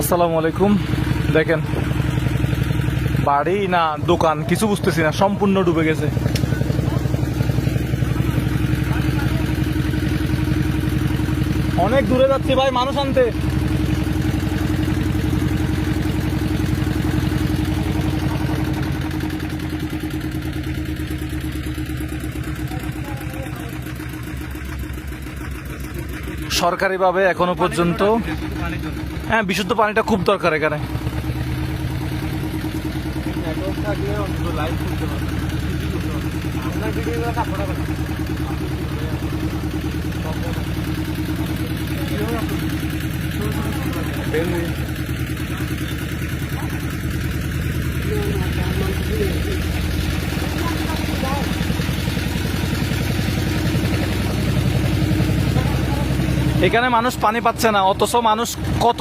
আসসালামু আলাইকুম। দেখেন বাড়ি না দোকান কিছু বুঝতেছি না, সম্পূর্ণ ডুবে গেছে। অনেক দূরে যাচ্ছি ভাই মানুষ আনতে। সরকারিভাবে এখনো পর্যন্ত হ্যাঁ বিশুদ্ধ পানিটা খুব দরকার এখানে। এখানে মানুষ পানি পাচ্ছে না, অথচ মানুষ কত